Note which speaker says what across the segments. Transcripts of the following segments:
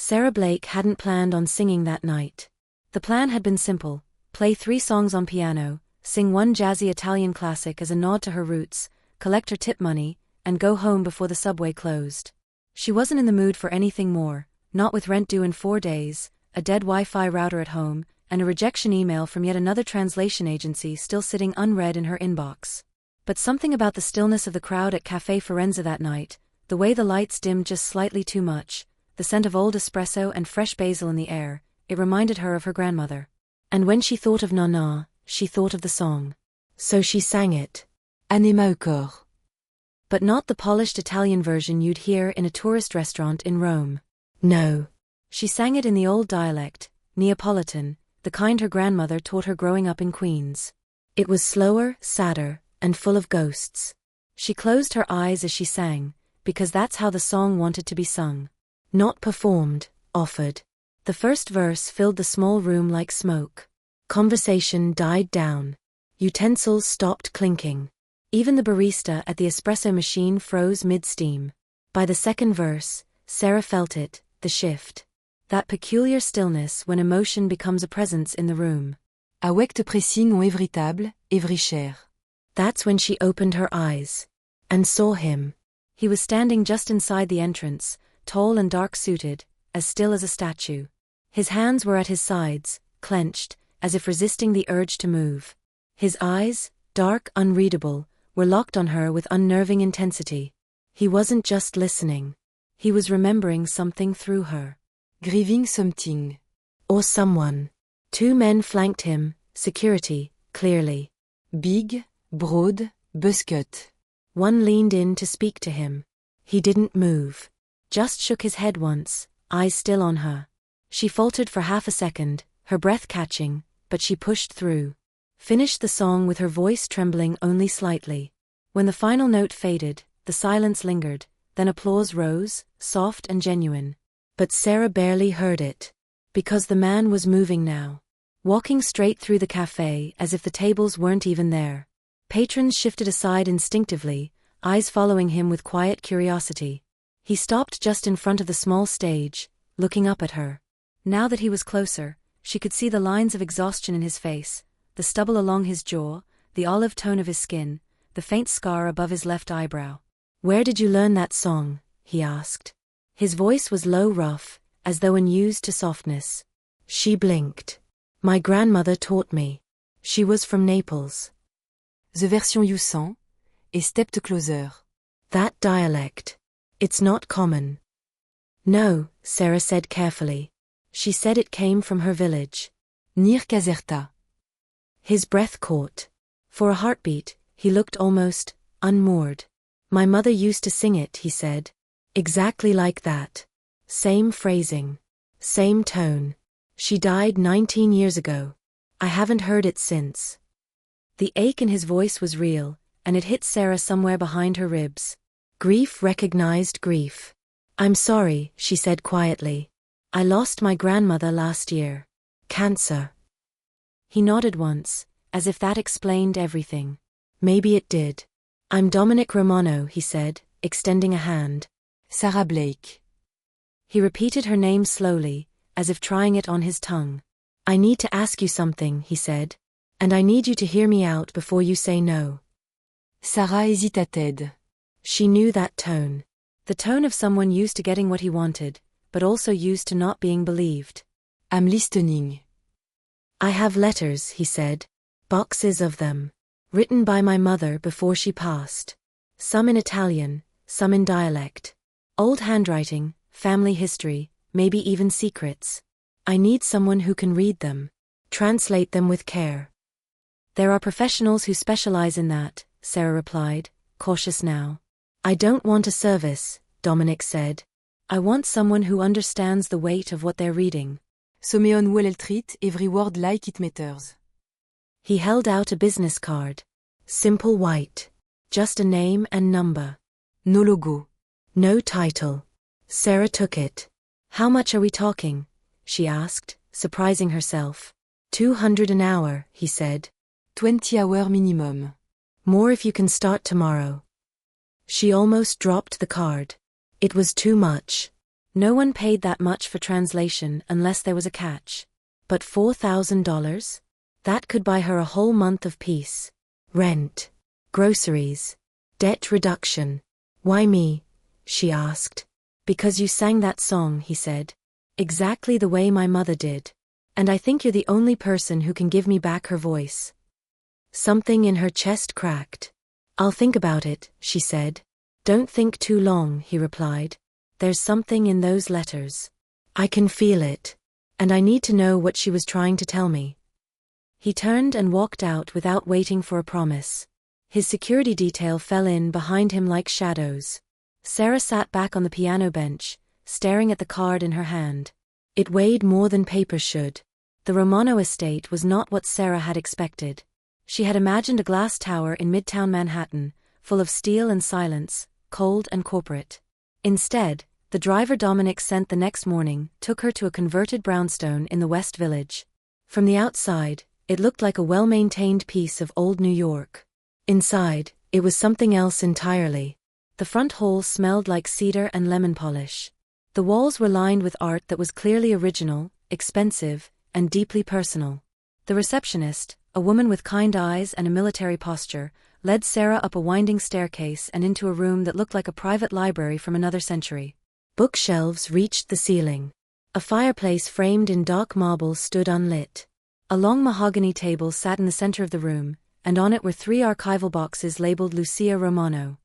Speaker 1: Sarah Blake hadn't planned on singing that night. The plan had been simple: play 3 songs on piano, sing one jazzy Italian classic as a nod to her roots, collect her tip money, and go home before the subway closed. She wasn't in the mood for anything more, not with rent due in 4 days, a dead Wi-Fi router at home, and a rejection email from yet another translation agency still sitting unread in her inbox. But something about the stillness of the crowd at Café Firenze that night, the way the lights dimmed just slightly too much, the scent of old espresso and fresh basil in the air, it reminded her of her grandmother. And when she thought of Nonna, she thought of the song. So she sang it. Anima au cor. But not the polished Italian version you'd hear in a tourist restaurant in Rome. No. She sang it in the old dialect, Neapolitan, the kind her grandmother taught her growing up in Queens. It was slower, sadder, and full of ghosts. She closed her eyes as she sang, because that's how the song wanted to be sung. Not performed, offered. The first verse filled the small room like smoke. Conversation died down. Utensils stopped clinking. Even the barista at the espresso machine froze mid-steam. By the second verse, Sarah felt it, the shift. That peculiar stillness when emotion becomes a presence in the room. Avec te pressing on evry table, evry chair. That's when she opened her eyes. And saw him. He was standing just inside the entrance, tall and dark-suited, as still as a statue. His hands were at his sides, clenched, as if resisting the urge to move. His eyes, dark, unreadable, were locked on her with unnerving intensity. He wasn't just listening. He was remembering something through her. Grieving something. Or someone. 2 men flanked him, security, clearly. Big, broad, buzzcut. One leaned in to speak to him. He didn't move. Just shook his head once, eyes still on her. She faltered for half a second, her breath catching, but she pushed through. Finished the song with her voice trembling only slightly. When the final note faded, the silence lingered, then applause rose, soft and genuine. But Sarah barely heard it. Because the man was moving now. Walking straight through the cafe as if the tables weren't even there. Patrons shifted aside instinctively, eyes following him with quiet curiosity. He stopped just in front of the small stage, looking up at her. Now that he was closer, she could see the lines of exhaustion in his face, the stubble along his jaw, the olive tone of his skin, the faint scar above his left eyebrow. "Where did you learn that song?" he asked. His voice was low, rough, as though unused to softness. She blinked. "My grandmother taught me. She was from Naples." "The version you sang, et stepped closer." "That dialect. It's not common." "No," Sarah said carefully. She said it came from her village. "Near Caserta." His breath caught. For a heartbeat, he looked almost unmoored. "My mother used to sing it," he said. "Exactly like that. Same phrasing. Same tone. She died 19 years ago. I haven't heard it since." The ache in his voice was real, and it hit Sarah somewhere behind her ribs. Grief recognized grief. "I'm sorry," she said quietly. "I lost my grandmother last year. Cancer." He nodded once, as if that explained everything. Maybe it did. "I'm Dominic Romano," he said, extending a hand. "Sarah Blake." He repeated her name slowly, as if trying it on his tongue. "I need to ask you something," he said. "And I need you to hear me out before you say no." Sarah hesitated. She knew that tone. The tone of someone used to getting what he wanted, but also used to not being believed. "I'm listening." "I have letters," he said. "Boxes of them. Written by my mother before she passed. Some in Italian, some in dialect. Old handwriting, family history, maybe even secrets. I need someone who can read them. Translate them with care." "There are professionals who specialize in that," Sarah replied, cautious now. "I don't want a service," Dominic said. "I want someone who understands the weight of what they're reading." "Someone will treat every word like it matters." He held out a business card. Simple white. Just a name and number. No logo. No title. Sarah took it. "How much are we talking?" she asked, surprising herself. $200 an hour, he said. 20-hour minimum. More if you can start tomorrow." She almost dropped the card. It was too much. No one paid that much for translation unless there was a catch. But $4,000? That could buy her a whole month of peace. Rent, groceries, debt reduction. Why me? She asked. Because you sang that song, he said. Exactly the way my mother did. And I think you're the only person who can give me back her voice. Something in her chest cracked. I'll think about it, she said. Don't think too long, he replied. There's something in those letters. I can feel it. And I need to know what she was trying to tell me. He turned and walked out without waiting for a promise. His security detail fell in behind him like shadows. Sarah sat back on the piano bench, staring at the card in her hand. It weighed more than paper should. The Romano estate was not what Sarah had expected. She had imagined a glass tower in midtown Manhattan, full of steel and silence, cold and corporate. Instead, the driver Dominic sent the next morning took her to a converted brownstone in the West Village. From the outside, it looked like a well-maintained piece of old New York. Inside, it was something else entirely. The front hall smelled like cedar and lemon polish. The walls were lined with art that was clearly original, expensive, and deeply personal. The receptionist, a woman with kind eyes and a military posture, led Sarah up a winding staircase and into a room that looked like a private library from another century. Bookshelves reached the ceiling. A fireplace framed in dark marble stood unlit. A long mahogany table sat in the center of the room, and on it were 3 archival boxes labeled Lucia Romano.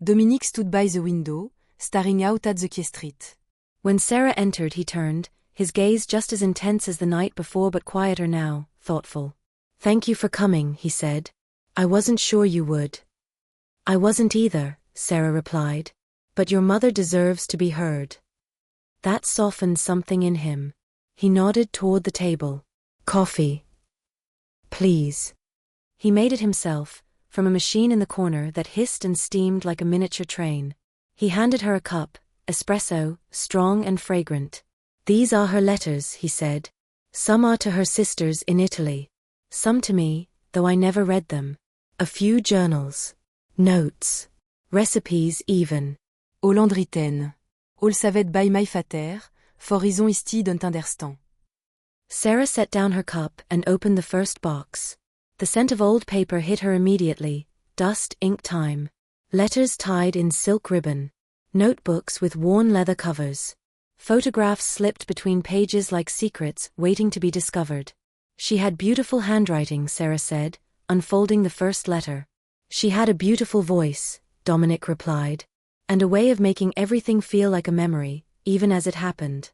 Speaker 2: Dominique stood by the window, staring out at the Quay Street.
Speaker 1: When Sarah entered, he turned, his gaze just as intense as the night before but quieter now, thoughtful. Thank you for coming, he said. I wasn't sure you would. I wasn't either, Sarah replied. But your mother deserves to be heard. That softened something in him. He nodded toward the table. Coffee. Please. He made it himself, from a machine in the corner that hissed and steamed like a miniature train. He handed her a cup, espresso, strong and fragrant. These are her letters, he said. Some are to her sisters in Italy. Some to me, though I never read them. A few journals. Notes. Recipes even.
Speaker 2: Hollandriten. All saved by my fater, forison isti d'un understand.
Speaker 1: Sarah set down her cup and opened the first box. The scent of old paper hit her immediately, dust, ink, time. Letters tied in silk ribbon. Notebooks with worn leather covers. Photographs slipped between pages like secrets waiting to be discovered. She had beautiful handwriting, Sarah said, unfolding the first letter. She had a beautiful voice, Dominic replied. And a way of making everything feel like a memory, even as it happened.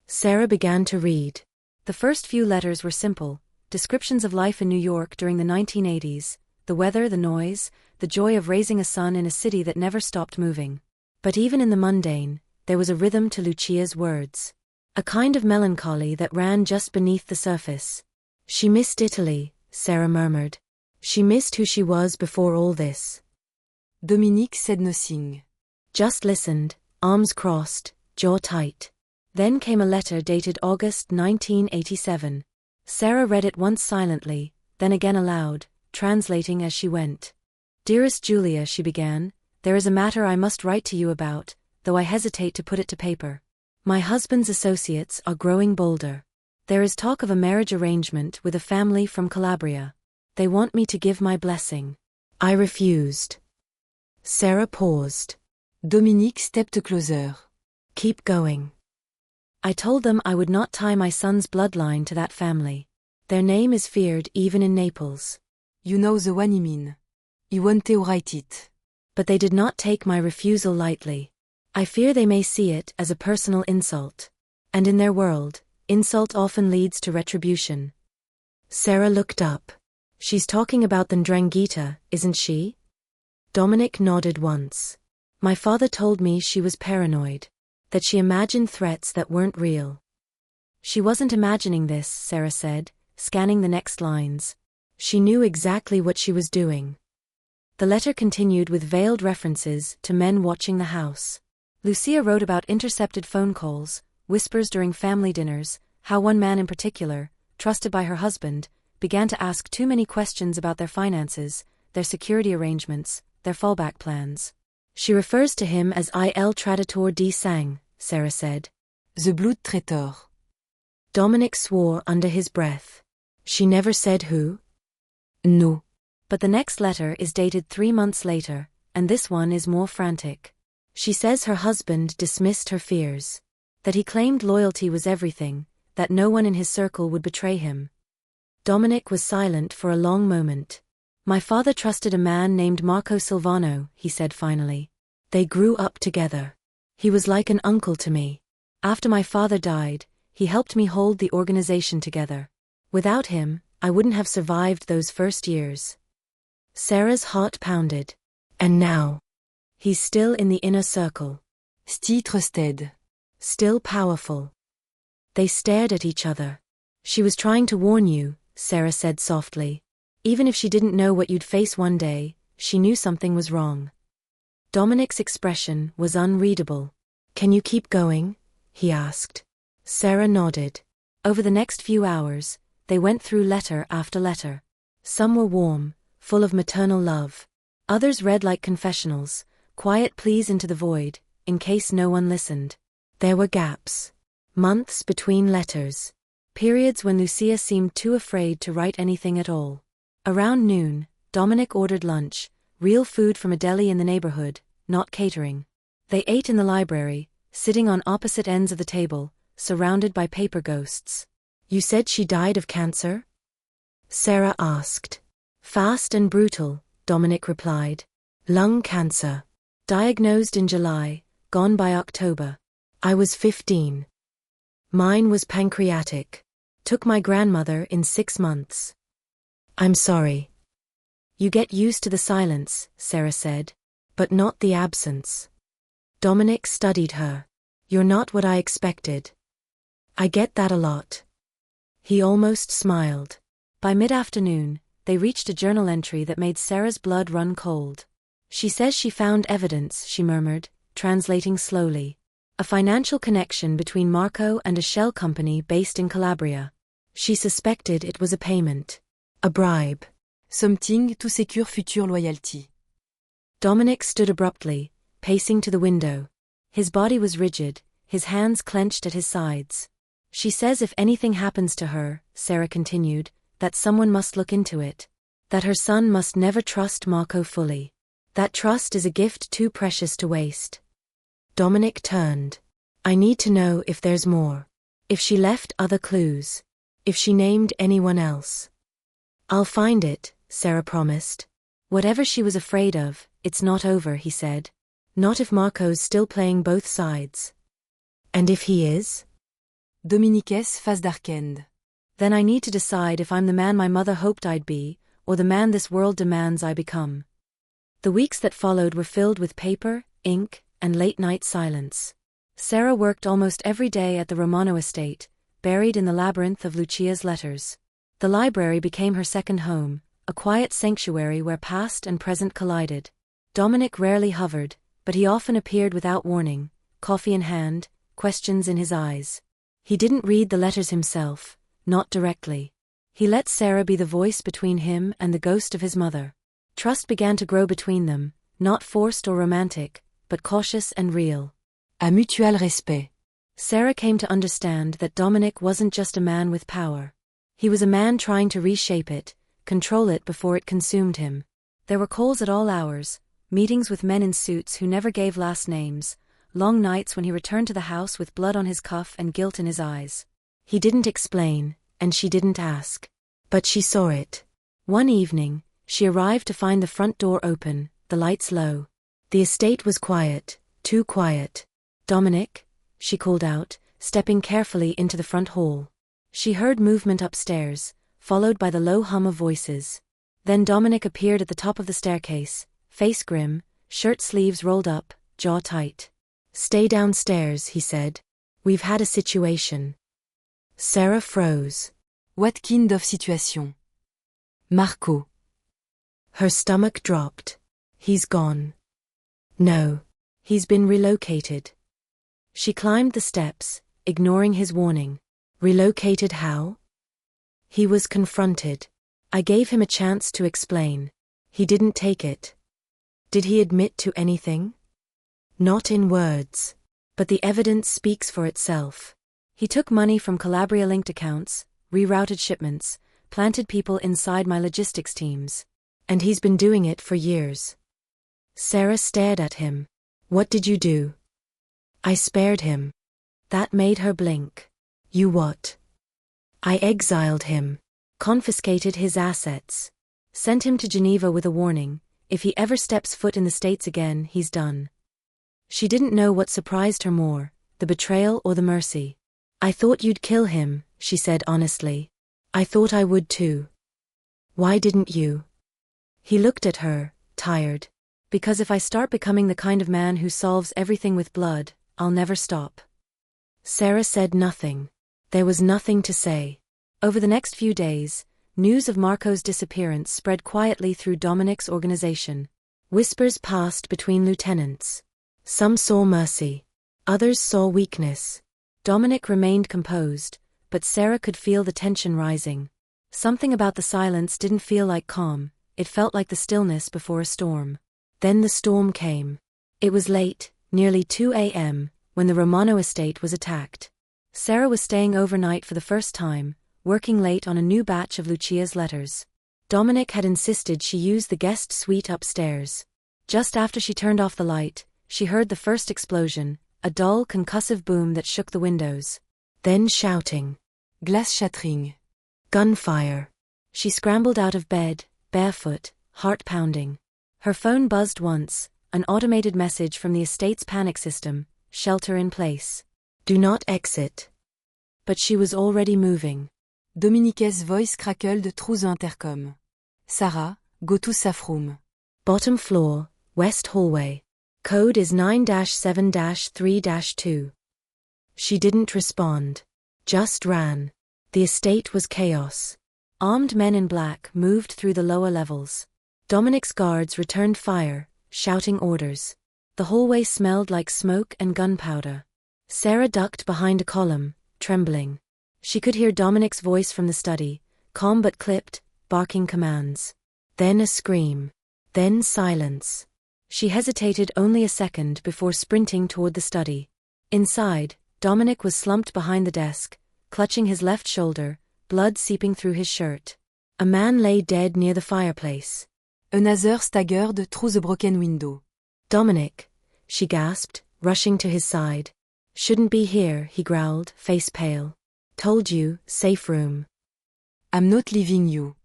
Speaker 1: Sarah began to read. The first few letters were simple, descriptions of life in New York during the 1980s, the weather, the noise, the joy of raising a son in a city that never stopped moving. But even in the mundane, there was a rhythm to Lucia's words. A kind of melancholy that ran just beneath the surface. She missed Italy, Sarah murmured. She missed who she was before all this.
Speaker 2: Dominique said nothing.
Speaker 1: Just listened, arms crossed, jaw tight. Then came a letter dated August 1987. Sarah read it once silently, then again aloud, translating as she went. Dearest Julia, she began, there is a matter I must write to you about, though I hesitate to put it to paper. My husband's associates are growing bolder. There is talk of a marriage arrangement with a family from Calabria. They want me to give my blessing. I refused. Sarah paused.
Speaker 2: Dominique stepped closer.
Speaker 1: Keep going. I told them I would not tie my son's bloodline to that family. Their name is feared even in Naples.
Speaker 2: You know the one I mean. I want to write it.
Speaker 1: But they did not take my refusal lightly. I fear they may see it as a personal insult. And in their world, insult often leads to retribution. Sarah looked up. She's talking about the 'Ndrangheta, isn't she? Dominic nodded once. My father told me she was paranoid. That she imagined threats that weren't real. She wasn't imagining this, Sarah said, scanning the next lines. She knew exactly what she was doing. The letter continued with veiled references to men watching the house. Lucia wrote about intercepted phone calls, whispers during family dinners, how one man in particular, trusted by her husband, began to ask too many questions about their finances, their security arrangements, their fallback plans. She refers to him as Il Traditore di Sang, Sarah said.
Speaker 2: The blood traitor.
Speaker 1: Dominic swore under his breath. She never said who?
Speaker 2: No.
Speaker 1: But the next letter is dated 3 months later, and this one is more frantic. She says her husband dismissed her fears. That he claimed loyalty was everything, that no one in his circle would betray him. Dominic was silent for a long moment. My father trusted a man named Marco Silvano, he said finally. They grew up together. He was like an uncle to me. After my father died, he helped me hold the organization together. Without him, I wouldn't have survived those first years. Sarah's heart pounded. And now? He's still in the inner circle.
Speaker 2: Still trusted.
Speaker 1: Still powerful. They stared at each other. She was trying to warn you, Sarah said softly. Even if she didn't know what you'd face one day, she knew something was wrong. Dominic's expression was unreadable. Can you keep going? He asked. Sarah nodded. Over the next few hours, they went through letter after letter. Some were warm, full of maternal love. Others read like confessionals, quiet pleas into the void, in case no one listened. There were gaps. Months between letters. Periods when Lucia seemed too afraid to write anything at all. Around noon, Dominic ordered lunch, real food from a deli in the neighborhood, not catering. They ate in the library, sitting on opposite ends of the table, surrounded by paper ghosts. You said she died of cancer? Sarah asked. Fast and brutal, Dominic replied. Lung cancer. Diagnosed in July, gone by October. I was 15. Mine was pancreatic. Took my grandmother in 6 months. I'm sorry. You get used to the silence, Sarah said. But not the absence. Dominic studied her. You're not what I expected. I get that a lot. He almost smiled. By mid-afternoon, they reached a journal entry that made Sarah's blood run cold. She says she found evidence, she murmured, translating slowly. A financial connection between Marco and a shell company based in Calabria. She suspected it was a payment. A bribe.
Speaker 2: Something to secure future loyalty.
Speaker 1: Dominic stood abruptly, pacing to the window. His body was rigid, his hands clenched at his sides. She says if anything happens to her, Sarah continued, that someone must look into it. That her son must never trust Marco fully. That trust is a gift too precious to waste. Dominic turned. I need to know if there's more. If she left other clues. If she named anyone else. I'll find it, Sarah promised. Whatever she was afraid of, it's not over, he said. Not if Marco's still playing both sides. And if he is?
Speaker 2: Dominique's face darkened.
Speaker 1: Then I need to decide if I'm the man my mother hoped I'd be, or the man this world demands I become. The weeks that followed were filled with paper, ink, and late-night silence. Sarah worked almost every day at the Romano estate, buried in the labyrinth of Lucia's letters. The library became her second home, a quiet sanctuary where past and present collided. Dominic rarely hovered, but he often appeared without warning, coffee in hand, questions in his eyes. He didn't read the letters himself, not directly. He let Sarah be the voice between him and the ghost of his mother. Trust began to grow between them, not forced or romantic, but cautious and real.
Speaker 2: A mutual respect.
Speaker 1: Sarah came to understand that Dominic wasn't just a man with power. He was a man trying to reshape it, control it before it consumed him. There were calls at all hours, meetings with men in suits who never gave last names, long nights when he returned to the house with blood on his cuff and guilt in his eyes. He didn't explain, and she didn't ask. But she saw it. One evening, she arrived to find the front door open, the lights low. The estate was quiet, too quiet. Dominic, she called out, stepping carefully into the front hall. She heard movement upstairs, followed by the low hum of voices. Then Dominic appeared at the top of the staircase, face grim, shirt sleeves rolled up, jaw tight. Stay downstairs, he said. We've had a situation. Sarah froze.
Speaker 2: What kind of situation?
Speaker 1: Marco. Her stomach dropped. He's gone. No. He's been relocated. She climbed the steps, ignoring his warning. Relocated how? He was confronted. I gave him a chance to explain. He didn't take it. Did he admit to anything? Not in words. But the evidence speaks for itself. He took money from Calabria-linked accounts, rerouted shipments, planted people inside my logistics teams. And he's been doing it for years. Sarah stared at him. What did you do? I spared him. That made her blink. You what? I exiled him. Confiscated his assets. Sent him to Geneva with a warning. If he ever steps foot in the States again, he's done. She didn't know what surprised her more, the betrayal or the mercy. I thought you'd kill him, she said honestly. I thought I would too. Why didn't you? He looked at her, tired. Because if I start becoming the kind of man who solves everything with blood, I'll never stop. Sarah said nothing. There was nothing to say. Over the next few days, news of Marco's disappearance spread quietly through Dominic's organization. Whispers passed between lieutenants. Some saw mercy. Others saw weakness. Dominic remained composed, but Sarah could feel the tension rising. Something about the silence didn't feel like calm, it felt like the stillness before a storm. Then the storm came. It was late, nearly 2 a.m., when the Romano estate was attacked. Sarah was staying overnight for the first time, working late on a new batch of Lucia's letters. Dominic had insisted she use the guest suite upstairs. Just after she turned off the light, she heard the first explosion, a dull, concussive boom that shook the windows. Then shouting.
Speaker 2: Glace shattering.
Speaker 1: Gunfire. She scrambled out of bed, barefoot, heart pounding. Her phone buzzed once, an automated message from the estate's panic system, shelter in place. Do not exit. But she was already moving.
Speaker 2: Dominique's voice crackled through the intercom. Sarah, go to safe room.
Speaker 1: Bottom floor, west hallway. Code is 9-7-3-2. She didn't respond. Just ran. The estate was chaos. Armed men in black moved through the lower levels. Dominic's guards returned fire, shouting orders. The hallway smelled like smoke and gunpowder. Sarah ducked behind a column, trembling. She could hear Dominic's voice from the study, calm but clipped, barking commands. Then a scream. Then silence. She hesitated only a second before sprinting toward the study. Inside, Dominic was slumped behind the desk, clutching his left shoulder, blood seeping through his shirt. A man lay dead near the fireplace.
Speaker 2: Another staggered through the broken window.
Speaker 1: Dominic, she gasped, rushing to his side. Shouldn't be here, he growled, face pale. Told you, safe room.
Speaker 2: I'm not leaving you.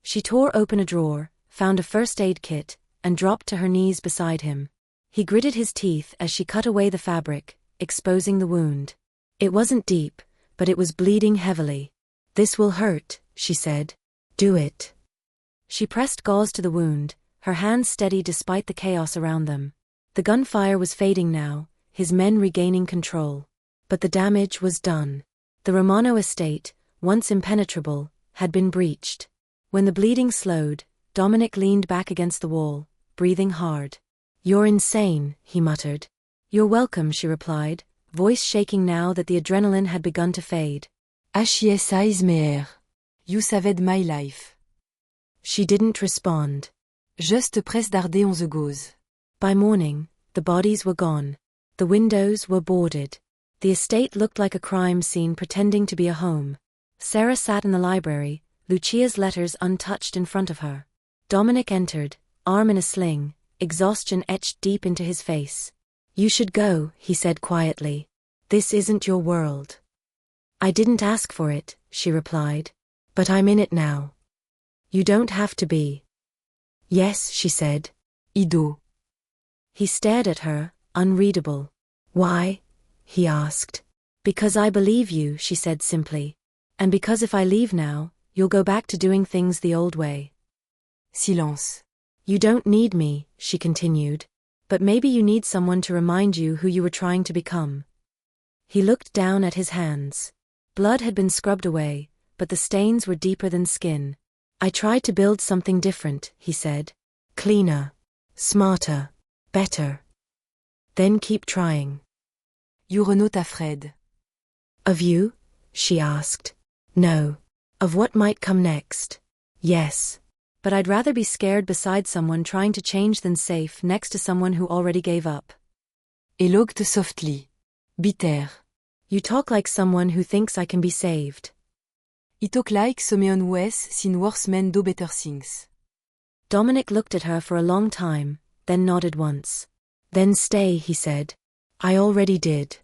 Speaker 1: She tore open a drawer, found a first aid kit, and dropped to her knees beside him. He gritted his teeth as she cut away the fabric, exposing the wound. It wasn't deep, but it was bleeding heavily. This will hurt, she said. Do it. She pressed gauze to the wound, her hands steady despite the chaos around them. The gunfire was fading now, his men regaining control. But the damage was done. The Romano estate, once impenetrable, had been breached. When the bleeding slowed, Dominic leaned back against the wall, breathing hard. You're insane, he muttered. You're welcome, she replied, voice shaking now that the adrenaline had begun to fade.
Speaker 2: HISI's meilleur. You saved my life.
Speaker 1: She didn't respond.
Speaker 2: Juste presse d'arder on the gauze.
Speaker 1: By morning, the bodies were gone. The windows were boarded. The estate looked like a crime scene pretending to be a home. Sarah sat in the library, Lucia's letters untouched in front of her. Dominic entered, arm in a sling, exhaustion etched deep into his face. You should go, he said quietly. This isn't your world. I didn't ask for it, she replied. But I'm in it now. You don't have to be. Yes, she said.
Speaker 2: Ido.
Speaker 1: He stared at her, unreadable. Why? He asked. Because I believe you, she said simply. And because if I leave now, you'll go back to doing things the old way.
Speaker 2: Silence.
Speaker 1: You don't need me, she continued. But maybe you need someone to remind you who you were trying to become. He looked down at his hands. Blood had been scrubbed away, but the stains were deeper than skin. I tried to build something different, he said. Cleaner. Smarter. Better. Then keep trying.
Speaker 2: You're not afraid.
Speaker 1: Of you? She asked. No. Of what might come next? Yes. But I'd rather be scared beside someone trying to change than safe next to someone who already gave up.
Speaker 2: Eloqued softly. Bitter.
Speaker 1: You talk like someone who thinks I can be saved.
Speaker 2: I talk like someone who has seen worse men do better things.
Speaker 1: Dominic looked at her for a long time, then nodded once. Then stay, he said. I already did.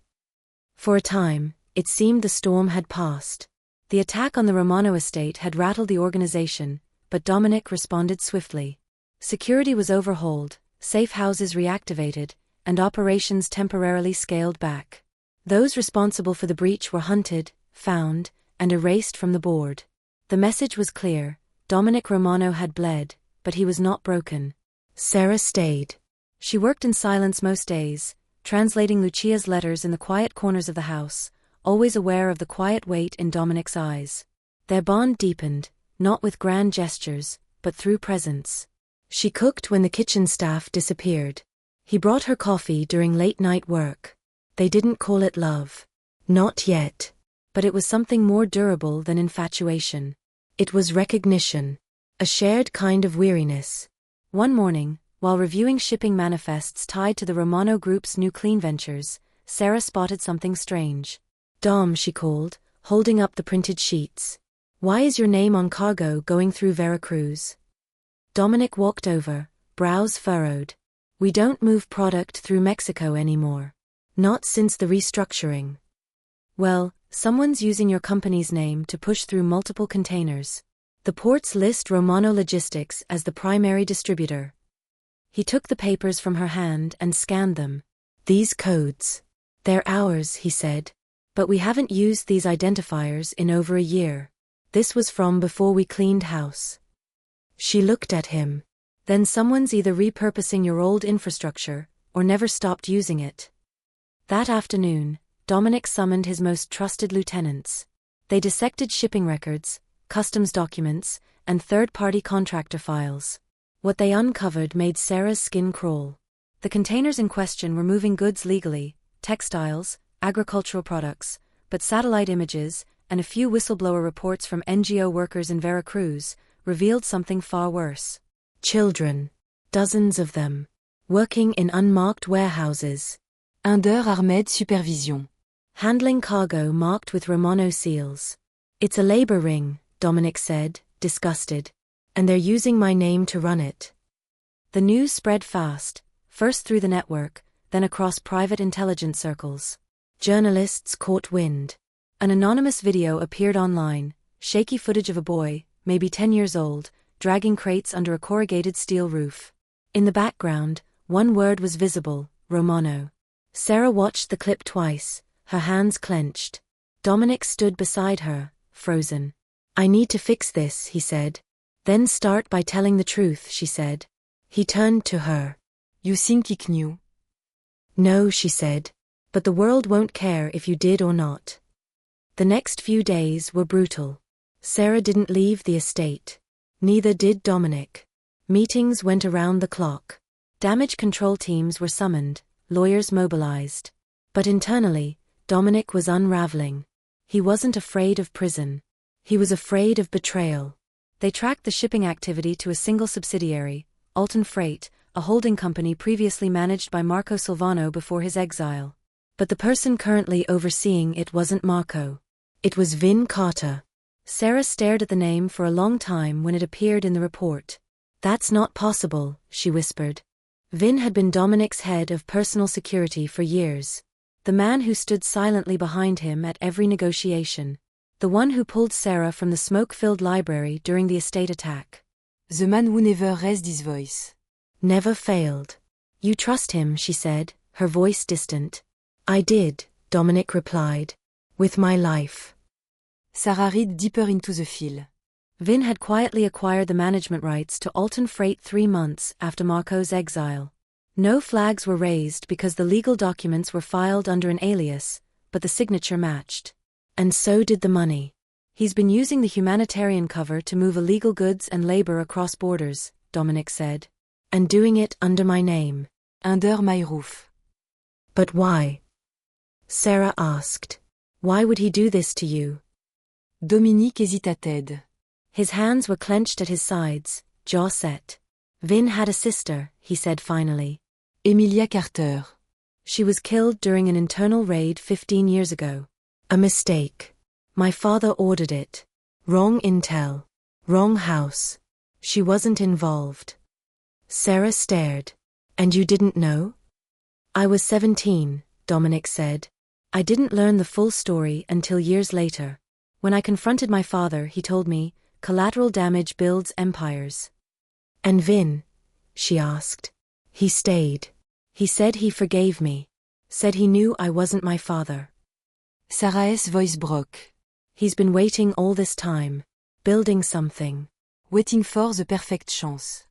Speaker 1: For a time, it seemed the storm had passed. The attack on the Romano estate had rattled the organization, but Dominic responded swiftly. Security was overhauled, safe houses reactivated, and operations temporarily scaled back. Those responsible for the breach were hunted, found, and erased from the board. The message was clear: Dominic Romano had bled, but he was not broken. Sarah stayed. She worked in silence most days, translating Lucia's letters in the quiet corners of the house, always aware of the quiet weight in Dominic's eyes. Their bond deepened, not with grand gestures, but through presence. She cooked when the kitchen staff disappeared. He brought her coffee during late-night work. They didn't call it love. Not yet. But it was something more durable than infatuation. It was recognition. A shared kind of weariness. One morning, while reviewing shipping manifests tied to the Romano Group's new clean ventures, Sarah spotted something strange. Dom, she called, holding up the printed sheets. Why is your name on cargo going through Veracruz? Dominic walked over, brows furrowed. We don't move product through Mexico anymore. Not since the restructuring. Well, someone's using your company's name to push through multiple containers. The ports list Romano Logistics as the primary distributor. He took the papers from her hand and scanned them. These codes. They're ours, he said. But we haven't used these identifiers in over a year. This was from before we cleaned house. She looked at him. Then someone's either repurposing your old infrastructure, or never stopped using it. That afternoon, Dominic summoned his most trusted lieutenants. They dissected shipping records, customs documents, and third-party contractor files. What they uncovered made Sarah's skin crawl. The containers in question were moving goods legally, textiles, agricultural products, but satellite images, and a few whistleblower reports from NGO workers in Veracruz, revealed something far worse. Children. Dozens of them. Working in unmarked warehouses.
Speaker 2: Under armed supervision.
Speaker 1: Handling cargo marked with Romano seals. It's a labor ring, Dominic said, disgusted. And they're using my name to run it. The news spread fast, first through the network, then across private intelligence circles. Journalists caught wind. An anonymous video appeared online, shaky footage of a boy, maybe 10 years old, dragging crates under a corrugated steel roof. In the background, one word was visible: Romano. Sarah watched the clip twice, her hands clenched. Dominic stood beside her, frozen. I need to fix this, he said. Then start by telling the truth, she said. He turned to her.
Speaker 2: You think he knew?
Speaker 1: No, she said. But the world won't care if you did or not. The next few days were brutal. Sarah didn't leave the estate. Neither did Dominic. Meetings went around the clock. Damage control teams were summoned, lawyers mobilized. But internally, Dominic was unraveling. He wasn't afraid of prison. He was afraid of betrayal. They tracked the shipping activity to a single subsidiary, Alton Freight, a holding company previously managed by Marco Silvano before his exile. But the person currently overseeing it wasn't Marco. It was Vin Carter. Sarah stared at the name for a long time when it appeared in the report. That's not possible, she whispered. Vin had been Dominic's head of personal security for years. The man who stood silently behind him at every negotiation. The one who pulled Sarah from the smoke-filled library during the estate attack.
Speaker 2: The man who never raised his voice.
Speaker 1: Never failed. You trust him, she said, her voice distant. I did, Dominic replied. With my life.
Speaker 2: Sarah read deeper into the file.
Speaker 1: Vin had quietly acquired the management rights to Alton Freight 3 months after Marco's exile. No flags were raised because the legal documents were filed under an alias, but the signature matched. And so did the money. He's been using the humanitarian cover to move illegal goods and labor across borders, Dominic said. And doing it under my name.
Speaker 2: Under my roof.
Speaker 1: But why? Sarah asked. Why would he do this to you?
Speaker 2: Dominique hesitated.
Speaker 1: His hands were clenched at his sides, jaw set. Vin had a sister, he said finally.
Speaker 2: Emilia Carter.
Speaker 1: She was killed during an internal raid 15 years ago. A mistake. My father ordered it. Wrong intel. Wrong house. She wasn't involved. Sarah stared. And you didn't know? I was 17, Dominic said. I didn't learn the full story until years later. When I confronted my father, he told me, collateral damage builds empires. And Vin? She asked. He stayed. He said he forgave me. Said he knew I wasn't my father.
Speaker 2: Sarah's voice broke.
Speaker 1: He's been waiting all this time. Building something.
Speaker 2: Waiting for the perfect chance.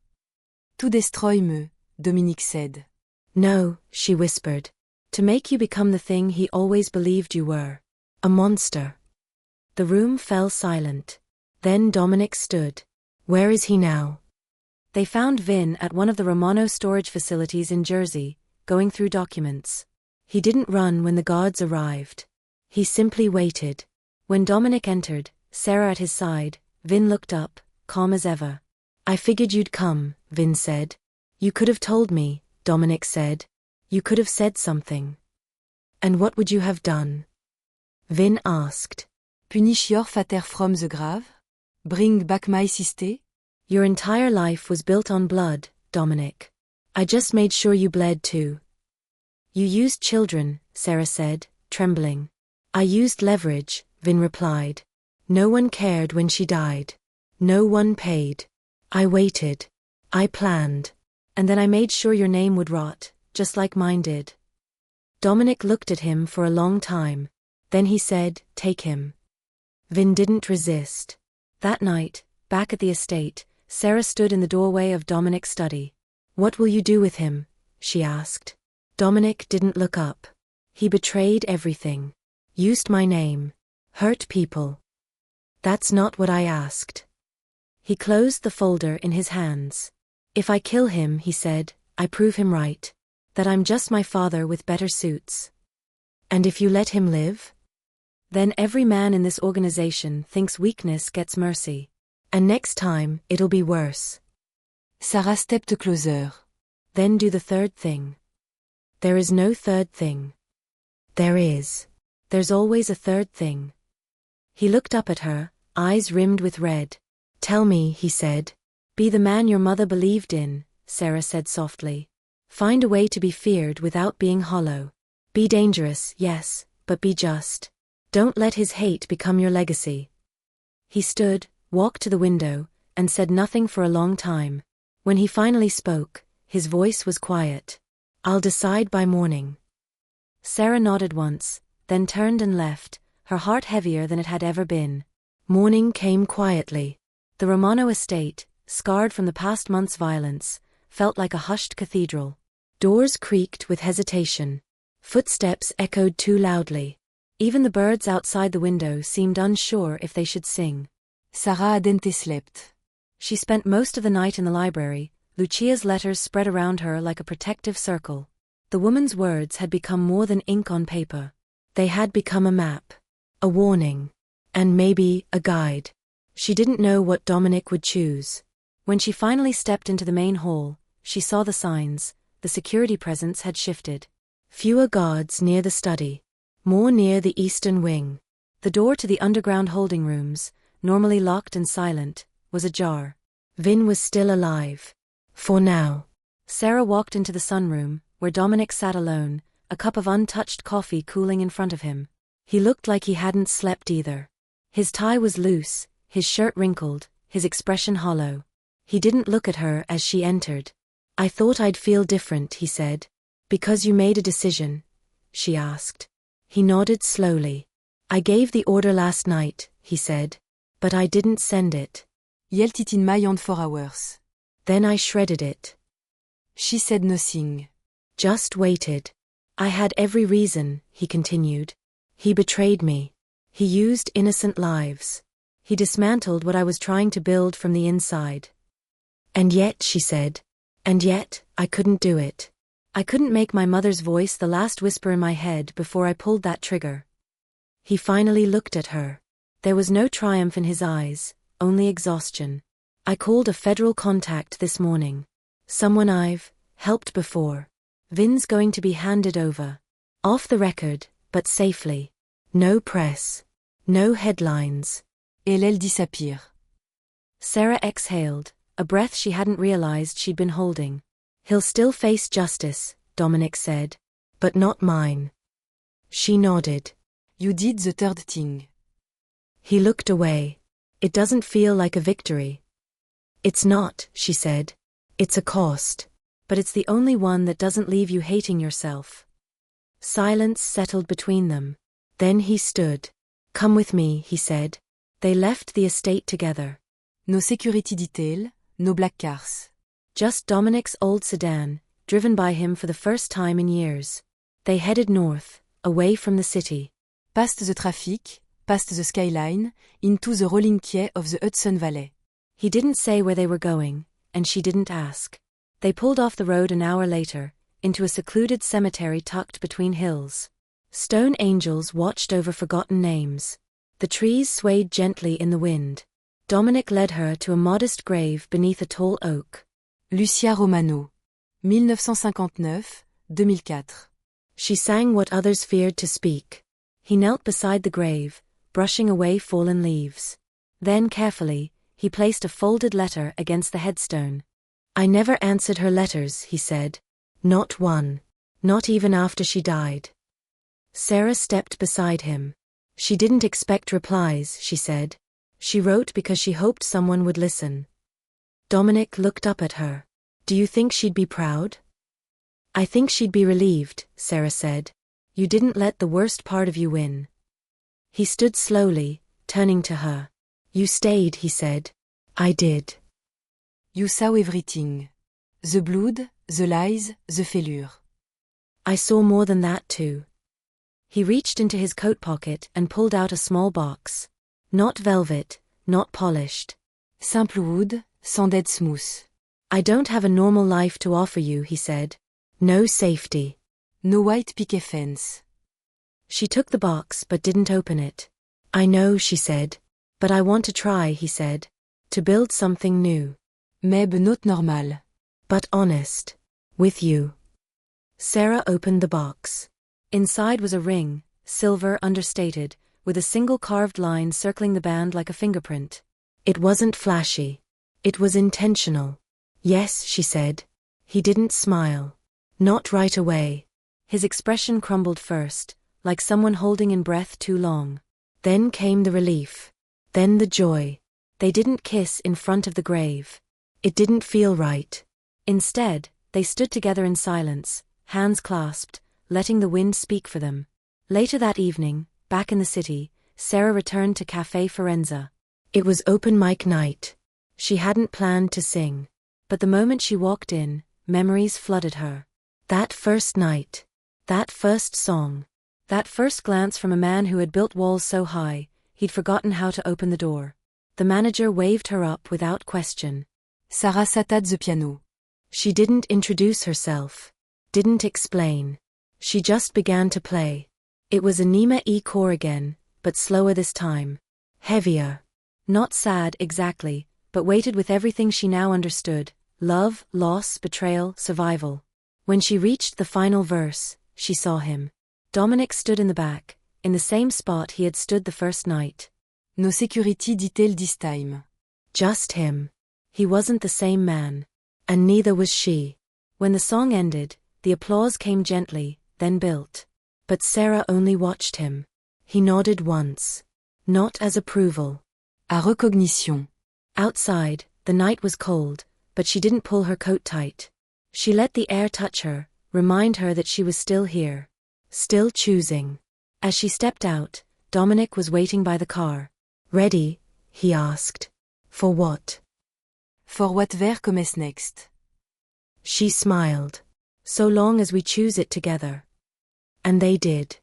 Speaker 2: To destroy me, Dominique said.
Speaker 1: No, she whispered. To make you become the thing he always believed you were. A monster. The room fell silent. Then Dominic stood. Where is he now? They found Vin at one of the Romano storage facilities in Jersey, going through documents. He didn't run when the guards arrived. He simply waited. When Dominic entered, Sarah at his side, Vin looked up, calm as ever. I figured you'd come, Vin said. You could have told me, Dominic said. You could have said something. And what would you have done? Vin asked.
Speaker 2: Punish your father from the grave? Bring back my sister?
Speaker 1: Your entire life was built on blood, Dominic. I just made sure you bled too. You used children, Sarah said, trembling. I used leverage, Vin replied. No one cared when she died. No one paid. I waited. I planned. And then I made sure your name would rot, just like mine did. Dominic looked at him for a long time. Then he said, take him. Vin didn't resist. That night, back at the estate, Sarah stood in the doorway of Dominic's study. What will you do with him? She asked. Dominic didn't look up. He betrayed everything. Used my name. Hurt people. That's not what I asked. He closed the folder in his hands. If I kill him, he said, I prove him right. That I'm just my father with better suits. And if you let him live? Then every man in this organization thinks weakness gets mercy. And next time, it'll be worse.
Speaker 2: Sarah stepped closer.
Speaker 1: Then do the third thing. There is no third thing. There is. There's always a third thing. He looked up at her, eyes rimmed with red. Tell me, he said. Be the man your mother believed in, Sarah said softly. Find a way to be feared without being hollow. Be dangerous, yes, but be just. Don't let his hate become your legacy. He stood, walked to the window, and said nothing for a long time. When he finally spoke, his voice was quiet. I'll decide by morning. Sarah nodded once, then turned and left, her heart heavier than it had ever been. Morning came quietly. The Romano estate, scarred from the past month's violence, felt like a hushed cathedral. Doors creaked with hesitation. Footsteps echoed too loudly. Even the birds outside the window seemed unsure if they should sing.
Speaker 2: Sarah hadn't slept.
Speaker 1: She spent most of the night in the library, Lucia's letters spread around her like a protective circle. The woman's words had become more than ink on paper. They had become a map. A warning. And maybe a guide. She didn't know what Dominic would choose. When she finally stepped into the main hall, she saw the signs. The security presence had shifted. Fewer guards near the study. More near the eastern wing. The door to the underground holding rooms, normally locked and silent, was ajar. Vin was still alive. For now. Sarah walked into the sunroom, where Dominic sat alone, a cup of untouched coffee cooling in front of him. He looked like he hadn't slept either. His tie was loose, his shirt wrinkled, his expression hollow. He didn't look at her as she entered. I thought I'd feel different, he said. Because you made a decision? She asked. He nodded slowly. I gave the order last night, he said. But I didn't send it.
Speaker 2: Yelled it in my hand for hours.
Speaker 1: Then I shredded it.
Speaker 2: She said nothing.
Speaker 1: Just waited. I had every reason, he continued. He betrayed me. He used innocent lives. He dismantled what I was trying to build from the inside. And yet, she said. And yet, I couldn't do it. I couldn't make my mother's voice the last whisper in my head before I pulled that trigger. He finally looked at her. There was no triumph in his eyes, only exhaustion. I called a federal contact this morning. Someone I've helped before. Vin's going to be handed over. Off the record, but safely. No press. No headlines.
Speaker 2: Et elle dit s'apire.
Speaker 1: Sarah exhaled, a breath she hadn't realized she'd been holding. He'll still face justice, Dominic said. But not mine. She nodded.
Speaker 2: You did the third thing.
Speaker 1: He looked away. It doesn't feel like a victory. It's not, she said. It's a cost. But it's the only one that doesn't leave you hating yourself. Silence settled between them. Then he stood. Come with me, he said. They left the estate together.
Speaker 2: No security detail, no black cars.
Speaker 1: Just Dominic's old sedan, driven by him for the first time in years. They headed north, away from the city.
Speaker 2: Past the traffic, past the skyline, into the rolling quay of the Hudson Valley.
Speaker 1: He didn't say where they were going, and she didn't ask. They pulled off the road an hour later, into a secluded cemetery tucked between hills. Stone angels watched over forgotten names. The trees swayed gently in the wind. Dominic led her to a modest grave beneath a tall oak.
Speaker 2: Lucia Romano. 1959-2004.
Speaker 1: She sang what others feared to speak. He knelt beside the grave, brushing away fallen leaves. Then carefully, he placed a folded letter against the headstone. I never answered her letters, he said. Not one. Not even after she died. Sarah stepped beside him. She didn't expect replies, she said. She wrote because she hoped someone would listen. Dominic looked up at her. Do you think she'd be proud? I think she'd be relieved, Sarah said. You didn't let the worst part of you win. He stood slowly, turning to her. You stayed, he said. I did.
Speaker 2: You saw everything. The blood, the lies, the failure.
Speaker 1: I saw more than that too. He reached into his coat pocket and pulled out a small box. Not velvet, not polished.
Speaker 2: Simple wood, sanded smooth.
Speaker 1: I don't have a normal life to offer you, he said. No safety.
Speaker 2: No white picket fence.
Speaker 1: She took the box but didn't open it. I know, she said. But I want to try, he said. To build something new.
Speaker 2: Maybe not normal.
Speaker 1: But honest. With you. Sarah opened the box. Inside was a ring, silver understated, with a single carved line circling the band like a fingerprint. It wasn't flashy. It was intentional. Yes, she said. He didn't smile. Not right away. His expression crumbled first, like someone holding in breath too long. Then came the relief. Then the joy. They didn't kiss in front of the grave. It didn't feel right. Instead, they stood together in silence, hands clasped, letting the wind speak for them. Later that evening, back in the city, Sarah returned to Café Forenza. It was open mic night. She hadn't planned to sing. But the moment she walked in, memories flooded her. That first night. That first song. That first glance from a man who had built walls so high, he'd forgotten how to open the door. The manager waved her up without question.
Speaker 2: Sarah sat at the piano.
Speaker 1: She didn't introduce herself. Didn't explain. She just began to play. It was a Nima E chord again, but slower this time. Heavier. Not sad exactly, but weighted with everything she now understood. Love, loss, betrayal, survival. When she reached the final verse, she saw him. Dominic stood in the back, in the same spot he had stood the first night.
Speaker 2: No security detail this time.
Speaker 1: Just him. He wasn't the same man. And neither was she. When the song ended, the applause came gently, then built. But Sarah only watched him. He nodded once. Not as approval.
Speaker 2: À recognition.
Speaker 1: Outside, the night was cold, but she didn't pull her coat tight. She let the air touch her, remind her that she was still here. Still choosing. As she stepped out, Dominic was waiting by the car. Ready? He asked. For what?
Speaker 2: For whatever comes next.
Speaker 1: She smiled. So long as we choose it together. And they did.